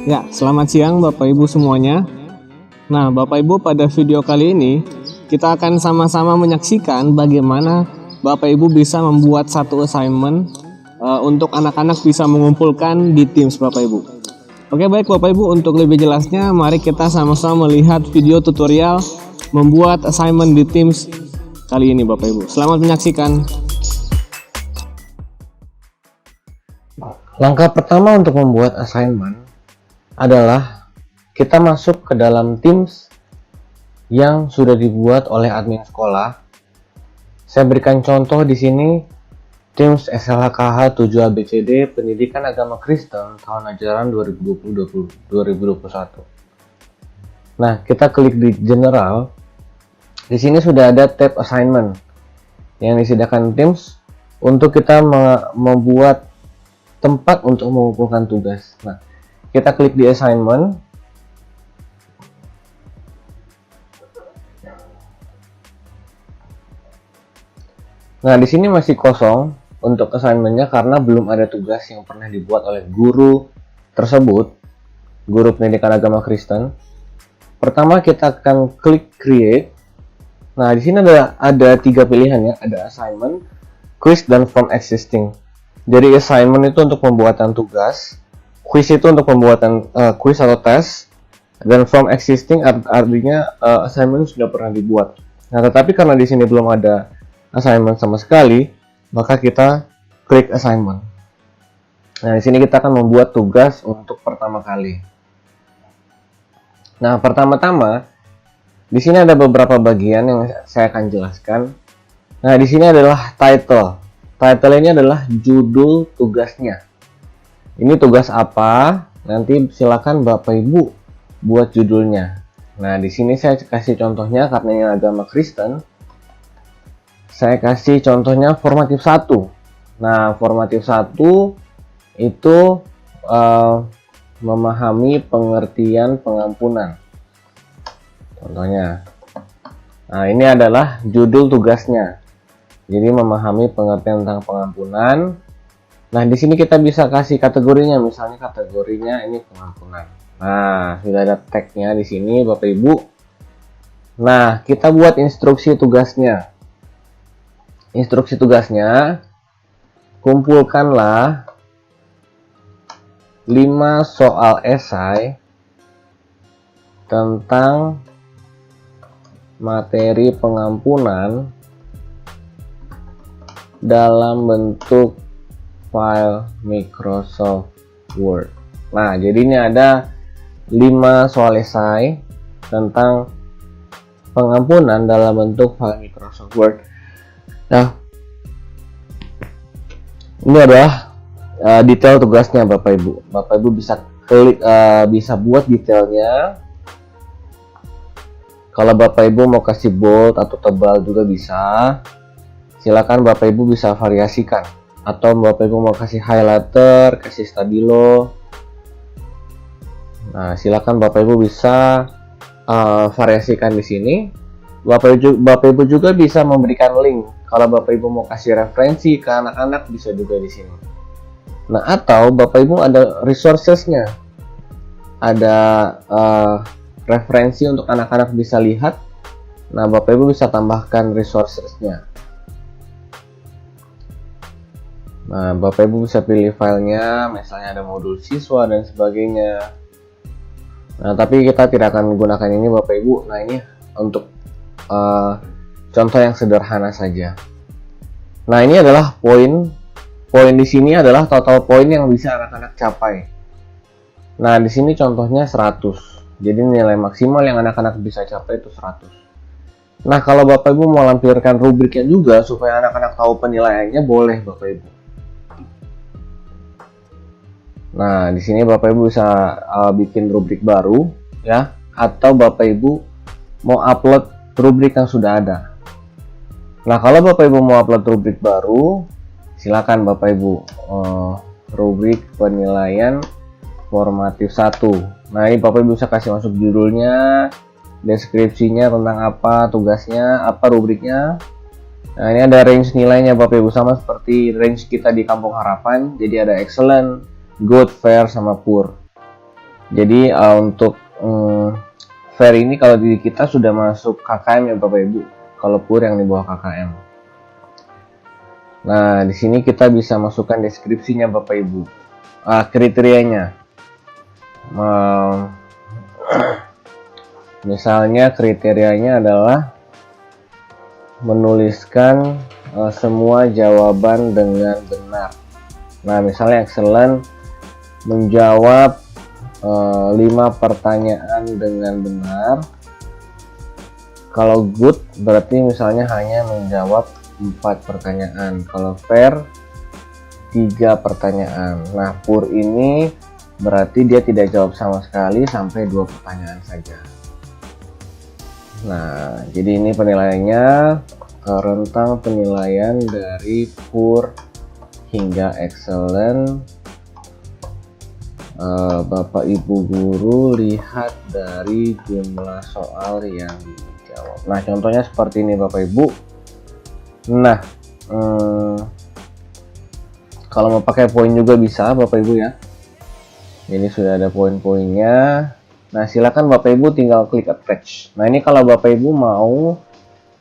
Ya, selamat siang Bapak Ibu semuanya. Nah, Bapak Ibu, pada video kali ini kita akan sama-sama menyaksikan bagaimana Bapak Ibu bisa membuat satu assignment untuk anak-anak bisa mengumpulkan di Teams Bapak Ibu. Oke, baik Bapak Ibu, untuk lebih jelasnya mari kita sama-sama melihat video tutorial membuat assignment di Teams kali ini Bapak Ibu. Selamat menyaksikan. Langkah pertama untuk membuat assignment adalah kita masuk ke dalam Teams yang sudah dibuat oleh admin sekolah. Saya berikan contoh di sini Teams SLHKH 7ABCD Pendidikan Agama Kristen tahun ajaran 2020-2021. Nah, kita klik di General. Di sini sudah ada tab Assignment yang disediakan Teams untuk kita membuat tempat untuk mengumpulkan tugas. Nah, kita klik di assignment. Nah, di sini masih kosong untuk assignmentnya karena belum ada tugas yang pernah dibuat oleh guru tersebut, guru pendidikan agama Kristen. Pertama kita akan klik create. Nah, di sini ada 3 pilihan ya, ada assignment, quiz, dan form existing. Jadi assignment itu untuk pembuatan tugas, quiz itu untuk pembuatan quiz atau tes, dan form existing artinya assignment sudah pernah dibuat. Nah, tetapi karena di sini belum ada assignment sama sekali, maka kita klik assignment. Nah, di sini kita akan membuat tugas untuk pertama kali. Nah, pertama-tama di sini ada beberapa bagian yang saya akan jelaskan. Nah, di sini adalah title. Title ini adalah judul tugasnya. Ini tugas apa? Nanti silakan Bapak Ibu buat judulnya. Nah, di sini saya kasih contohnya karena ini agama Kristen. Saya kasih contohnya formatif 1. Nah, formatif 1 itu memahami pengertian pengampunan. Contohnya. Nah, ini adalah judul tugasnya. Jadi memahami pengertian tentang pengampunan. Nah, di sini kita bisa kasih kategorinya, misalnya kategorinya ini pengampunan. Nah, sudah ada tagnya di sini Bapak Ibu. Nah, kita buat instruksi tugasnya. Instruksi tugasnya, kumpulkanlah 5 soal esai tentang materi pengampunan dalam bentuk file Microsoft Word. Nah, jadi ini ada 5 soal esai tentang pengampunan dalam bentuk file Microsoft Word. Nah, ini adalah detail tugasnya Bapak Ibu. Bapak Ibu bisa klik, bisa buat detailnya. Kalau Bapak Ibu mau kasih bold atau tebal juga bisa. Silakan Bapak Ibu bisa variasikan, atau Bapak Ibu mau kasih highlighter, kasih stabilo. Nah, silakan Bapak Ibu bisa variasikan di sini. Bapak Ibu juga bisa memberikan link. Kalau Bapak Ibu mau kasih referensi ke anak-anak bisa juga di sini. Nah, atau Bapak Ibu ada resourcesnya, ada referensi untuk anak-anak bisa lihat. Nah, Bapak Ibu bisa tambahkan resourcesnya. Nah, Bapak Ibu bisa pilih filenya, misalnya ada modul siswa dan sebagainya. Nah, tapi kita tidak akan menggunakan ini Bapak Ibu. Nah, ini untuk contoh yang sederhana saja. Nah, ini adalah poin di sini adalah total poin yang bisa anak-anak capai. Nah, di sini contohnya 100. Jadi nilai maksimal yang anak-anak bisa capai itu 100. Nah, kalau Bapak Ibu mau lampirkan rubriknya juga supaya anak-anak tahu penilaiannya, boleh Bapak Ibu. Nah, di sini Bapak Ibu bisa bikin rubrik baru ya, atau Bapak Ibu mau upload rubrik yang sudah ada. Nah, kalau Bapak Ibu mau upload rubrik baru, silakan Bapak Ibu rubrik penilaian formatif 1. Nah, ini Bapak Ibu bisa kasih masuk judulnya, deskripsinya tentang apa, tugasnya, apa rubriknya. Nah, ini ada range nilainya Bapak Ibu, sama seperti range kita di Kampung Harapan. Jadi ada excellent, good, fair, sama poor. Jadi untuk fair ini kalau di kita sudah masuk KKM ya Bapak Ibu. Kalau pur yang di bawah KKM. Nah, di sini kita bisa masukkan deskripsinya Bapak Ibu. Kriterianya. Misalnya kriterianya adalah menuliskan semua jawaban dengan benar. Nah, misalnya excellent menjawab 5 pertanyaan dengan benar. Kalau good berarti misalnya hanya menjawab 4 pertanyaan. Kalau fair 3 pertanyaan. Nah, pur ini berarti dia tidak jawab sama sekali sampai 2 pertanyaan saja. Nah, jadi ini penilaiannya, rentang penilaian dari pur hingga excellent. Bapak Ibu guru lihat dari jumlah soal yang dijawab. Nah, contohnya seperti ini Bapak Ibu. Nah, kalau mau pakai poin juga bisa Bapak Ibu ya. Ini sudah ada poin-poinnya. Nah, silakan Bapak Ibu tinggal klik attach. Nah, ini kalau Bapak Ibu mau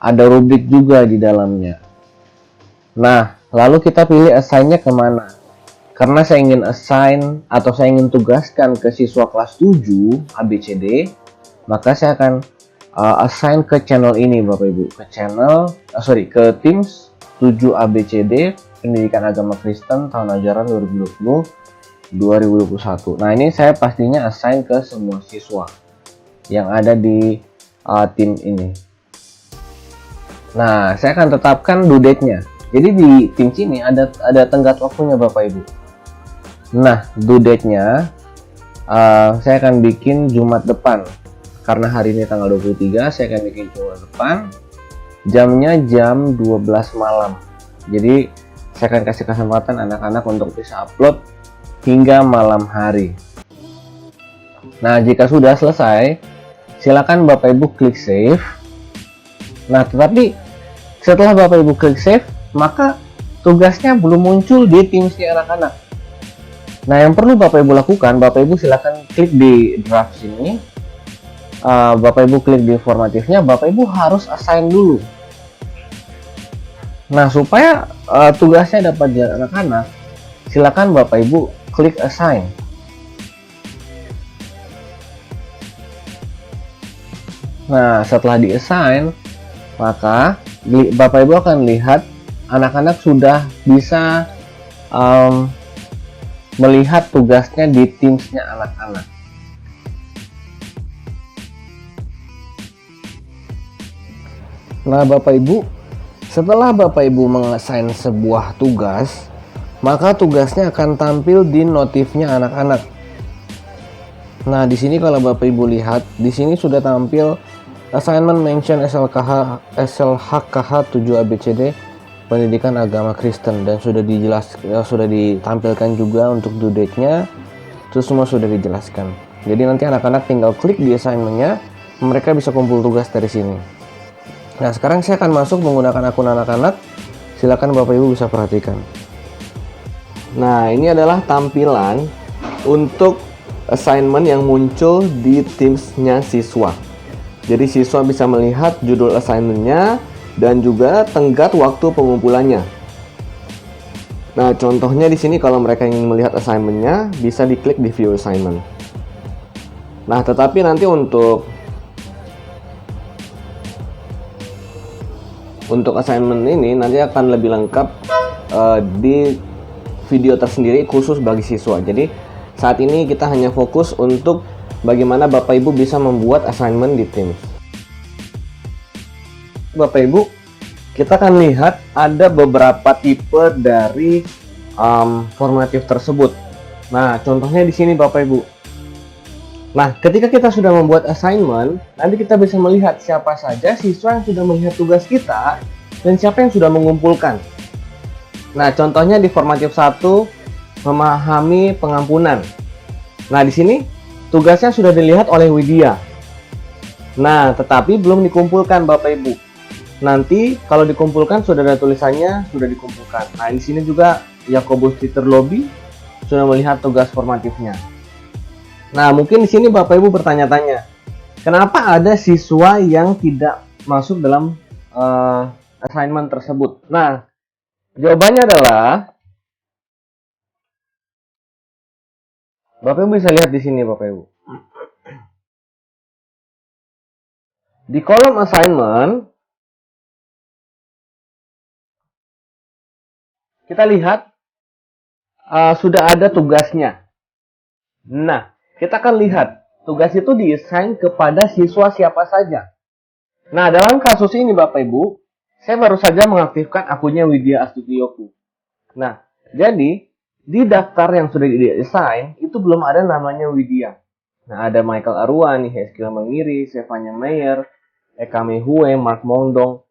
ada rubrik juga di dalamnya. Nah, lalu kita pilih assign-nya kemana? Karena saya ingin assign atau saya ingin tugaskan ke siswa kelas 7 ABCD, maka saya akan assign ke channel ini Bapak Ibu, ke Teams 7 ABCD Pendidikan Agama Kristen tahun ajaran 2020-2021. Nah, ini saya pastinya assign ke semua siswa yang ada di tim ini. Nah, saya akan tetapkan due date-nya. Jadi di tim sini ada tenggat waktunya Bapak Ibu. Nah, due date-nya saya akan bikin Jumat depan. Karena hari ini tanggal 23, saya akan bikin Jumat depan. Jamnya jam 12 malam. Jadi, saya akan kasih kesempatan anak-anak untuk bisa upload hingga malam hari. Nah, jika sudah selesai, silakan Bapak Ibu klik save. Nah, tetapi setelah Bapak Ibu klik save, maka tugasnya belum muncul di Teams-nya anak-anak. Nah, yang perlu Bapak Ibu lakukan, Bapak Ibu silakan klik di draft sini. Bapak Ibu klik di formatifnya, Bapak Ibu harus assign dulu. Nah, supaya tugasnya dapat dilihat anak-anak, silakan Bapak Ibu klik assign. Nah, setelah di assign, maka Bapak Ibu akan lihat anak-anak sudah bisa melihat tugasnya di Teams-nya anak-anak. Nah, Bapak Ibu, setelah Bapak Ibu mengassign sebuah tugas, maka tugasnya akan tampil di notifnya anak-anak. Nah, di sini kalau Bapak Ibu lihat, di sini sudah tampil assignment mention SLHKH 7 ABCD Pendidikan Agama Kristen, dan sudah ditampilkan juga untuk due date-nya. Itu semua sudah dijelaskan. Jadi nanti anak-anak tinggal klik di assignment-nya, mereka bisa kumpul tugas dari sini. Nah, sekarang saya akan masuk menggunakan akun anak-anak. Silakan Bapak Ibu bisa perhatikan. Nah, ini adalah tampilan untuk assignment yang muncul di Teams-nya siswa. Jadi siswa bisa melihat judul assignment-nya dan juga tenggat waktu pengumpulannya. Nah, contohnya di sini kalau mereka ingin melihat assignment-nya, bisa diklik di view assignment. Nah, tetapi nanti untuk assignment ini nanti akan lebih lengkap di video tersendiri khusus bagi siswa. Jadi saat ini kita hanya fokus untuk bagaimana Bapak Ibu bisa membuat assignment di Teams. Bapak Ibu, kita akan lihat ada beberapa tipe dari formatif tersebut. Nah, contohnya di sini Bapak Ibu. Nah, ketika kita sudah membuat assignment, nanti kita bisa melihat siapa saja siswa yang sudah melihat tugas kita dan siapa yang sudah mengumpulkan. Nah, contohnya di formatif 1, memahami pengampunan. Nah, di sini tugasnya sudah dilihat oleh Widya. Nah, tetapi belum dikumpulkan Bapak Ibu. Nanti kalau dikumpulkan sudah ada tulisannya sudah dikumpulkan. Nah, di sini juga Yakobus Peter Lobby sudah melihat tugas formatifnya. Nah, mungkin di sini Bapak Ibu bertanya-tanya, kenapa ada siswa yang tidak masuk dalam assignment tersebut? Nah, jawabannya adalah Bapak Ibu bisa lihat di sini, Bapak Ibu. Di kolom assignment, kita lihat sudah ada tugasnya. Nah, kita akan lihat tugas itu di-assign kepada siswa siapa saja. Nah, dalam kasus ini Bapak Ibu, saya baru saja mengaktifkan akunnya Widya Astutioku. Nah, jadi di daftar yang sudah di-assign itu belum ada namanya Widya. Nah, ada Michael Arwani, Heskil Mengiri, Stefania Meyer, Eka Mehue, Mark Mondong,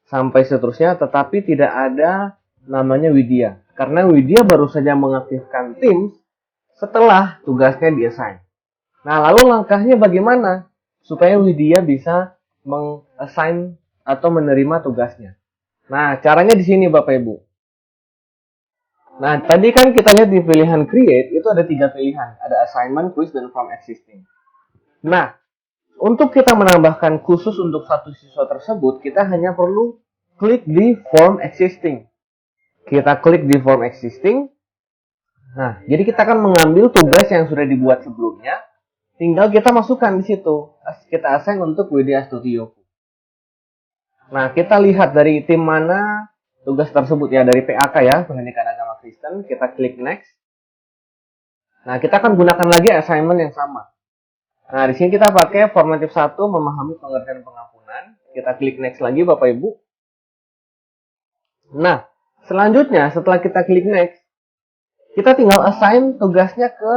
sampai seterusnya, tetapi tidak ada namanya Widya. Karena Widya baru saja mengaktifkan Teams setelah tugasnya di-assign. Nah, lalu langkahnya bagaimana supaya Widya bisa meng-assign atau menerima tugasnya? Nah, caranya di sini Bapak Ibu. Nah, tadi kan kita lihat di pilihan Create, itu ada 3 pilihan. Ada Assignment, Quiz, dan Form Existing. Nah, untuk kita menambahkan khusus untuk satu siswa tersebut, kita hanya perlu klik di Form Existing. Kita klik di Form Existing. Nah, jadi kita akan mengambil tugas yang sudah dibuat sebelumnya, tinggal kita masukkan di situ. Kita assign untuk Widya Astutioku. Nah, kita lihat dari tim mana tugas tersebut ya, dari PAK ya, Pendidikan Agama Kristen. Kita klik Next. Nah, kita akan gunakan lagi assignment yang sama. Nah, di sini kita pakai formatif 1, memahami pengertian pengampunan. Kita klik Next lagi Bapak Ibu. Nah, selanjutnya setelah kita klik Next, kita tinggal assign tugasnya ke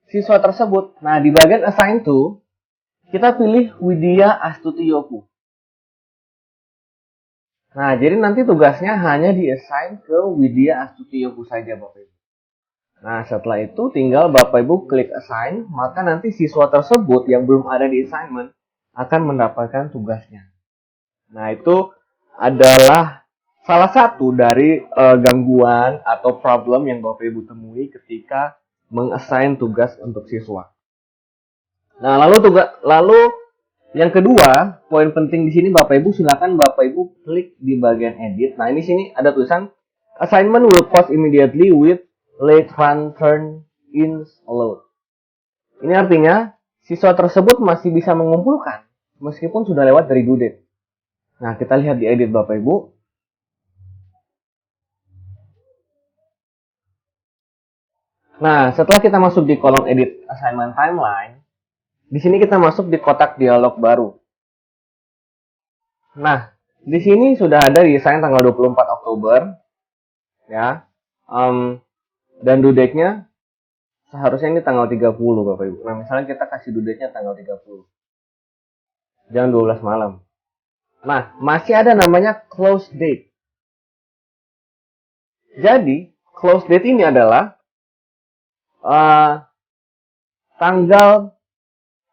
siswa tersebut. Nah, di bagian assign to, kita pilih Widya Astutioku. Nah, jadi nanti tugasnya hanya di-assign ke Widya Astutioku saja Bapak Ibu. Nah, setelah itu tinggal Bapak Ibu klik assign, maka nanti siswa tersebut yang belum ada di assignment akan mendapatkan tugasnya. Nah, itu adalah salah satu dari gangguan atau problem yang Bapak Ibu temui ketika meng-assign tugas untuk siswa. Nah, lalu yang kedua, poin penting di sini Bapak Ibu, silakan Bapak Ibu klik di bagian edit. Nah, ini sini ada tulisan assignment will post immediately with late run turn ins allowed. Ini artinya siswa tersebut masih bisa mengumpulkan meskipun sudah lewat dari due date. Nah, kita lihat di edit Bapak Ibu. Nah, setelah kita masuk di kolom edit assignment timeline, di sini kita masuk di kotak dialog baru. Nah, di sini sudah ada desain tanggal 24 Oktober, ya. Dan due date-nya seharusnya ini tanggal 30 Bapak Ibu. Nah, misalnya kita kasih due date-nya tanggal 30. Jam 12 malam. Nah, masih ada namanya close date. Jadi, close date ini adalah tanggal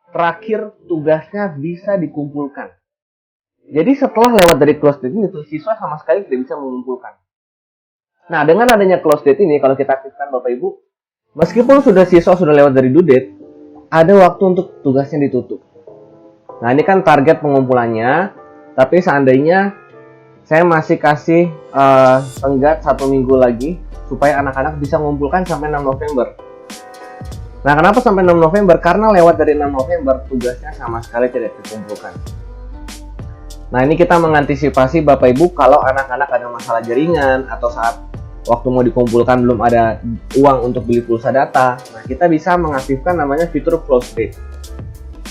terakhir tugasnya bisa dikumpulkan. Jadi setelah lewat dari close date ini, siswa sama sekali tidak bisa mengumpulkan. Nah, dengan adanya close date ini, kalau kita aktifkan Bapak Ibu, meskipun siswa sudah lewat dari due date, ada waktu untuk tugasnya ditutup. Nah, ini kan target pengumpulannya, tapi seandainya saya masih kasih tenggat 1 minggu lagi, supaya anak-anak bisa mengumpulkan sampai 6 November. Nah, kenapa sampai 6 November? Karena lewat dari 6 November, tugasnya sama sekali tidak dikumpulkan. Nah, ini kita mengantisipasi Bapak Ibu kalau anak-anak ada masalah jaringan atau saat waktu mau dikumpulkan belum ada uang untuk beli pulsa data. Nah, kita bisa mengaktifkan namanya fitur close date.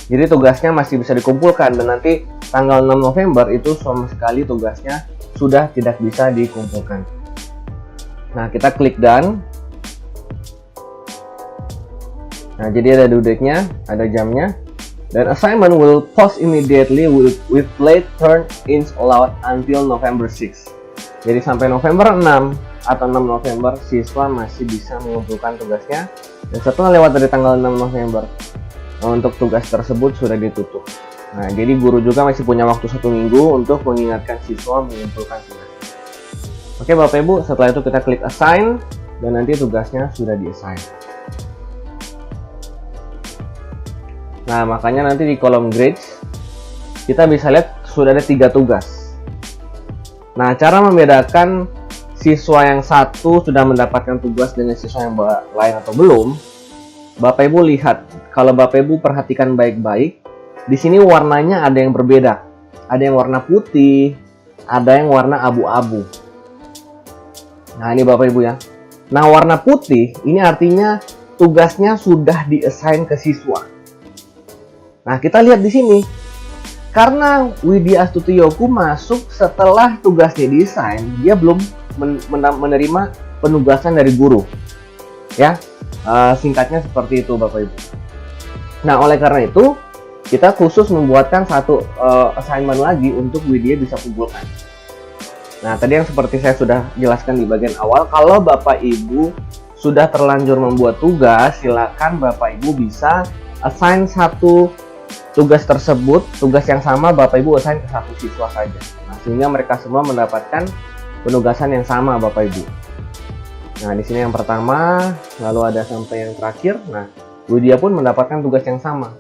Jadi tugasnya masih bisa dikumpulkan dan nanti tanggal 6 November itu sama sekali tugasnya sudah tidak bisa dikumpulkan. Nah, kita klik done. Nah, jadi ada due date-nya, ada jamnya. Dan assignment will post immediately with late turn-ins allowed until November 6. Jadi sampai November 6 atau 6 November siswa masih bisa mengumpulkan tugasnya. Dan setelah lewat dari tanggal 6 November untuk tugas tersebut sudah ditutup. Nah, jadi guru juga masih punya waktu 1 minggu untuk mengingatkan siswa mengumpulkan tugasnya. Oke Bapak Ibu, setelah itu kita klik assign dan nanti tugasnya sudah di-assign. Nah, makanya nanti di kolom grades kita bisa lihat sudah ada 3 tugas. Nah, cara membedakan siswa yang satu sudah mendapatkan tugas dengan siswa yang lain atau belum, Bapak Ibu lihat. Kalau Bapak Ibu perhatikan baik-baik, di sini warnanya ada yang berbeda. Ada yang warna putih, ada yang warna abu-abu. Nah, ini Bapak Ibu ya. Nah, warna putih ini artinya tugasnya sudah di-assign ke siswa. Nah, kita lihat di sini. Karena Widya Astuti Yoku masuk setelah tugasnya desain, dia belum menerima penugasan dari guru. Ya, singkatnya seperti itu Bapak Ibu. Nah, oleh karena itu, kita khusus membuatkan satu assignment lagi untuk Widya bisa kumpulkan. Nah, tadi yang seperti saya sudah jelaskan di bagian awal, kalau Bapak Ibu sudah terlanjur membuat tugas, silakan Bapak Ibu bisa assign satu tugas tersebut, tugas yang sama Bapak Ibu assign ke satu siswa saja. Nah, sehingga mereka semua mendapatkan penugasan yang sama Bapak Ibu. Nah, di sini yang pertama, lalu ada sampai yang terakhir. Nah, Widya pun mendapatkan tugas yang sama.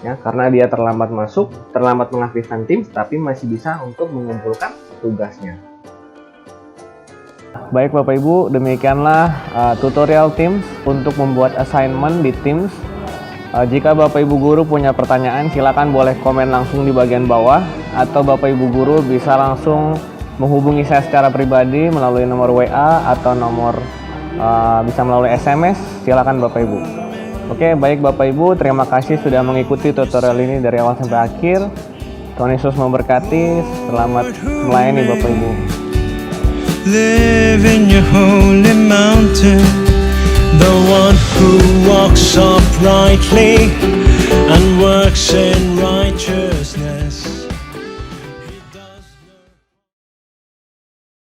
Ya, karena dia terlambat masuk, terlambat mengaktifkan Teams, tapi masih bisa untuk mengumpulkan tugasnya. Baik Bapak Ibu, demikianlah tutorial Teams untuk membuat assignment di Teams. Jika Bapak Ibu Guru punya pertanyaan, silakan boleh komen langsung di bagian bawah, atau Bapak Ibu Guru bisa langsung menghubungi saya secara pribadi melalui nomor WA atau nomor bisa melalui SMS. Silakan Bapak Ibu. Oke, baik Bapak Ibu, terima kasih sudah mengikuti tutorial ini dari awal sampai akhir. Tuhan Yesus memberkati. Selamat melayani Bapak Ibu. Live in your holy mountain, the one who walks uprightly and works in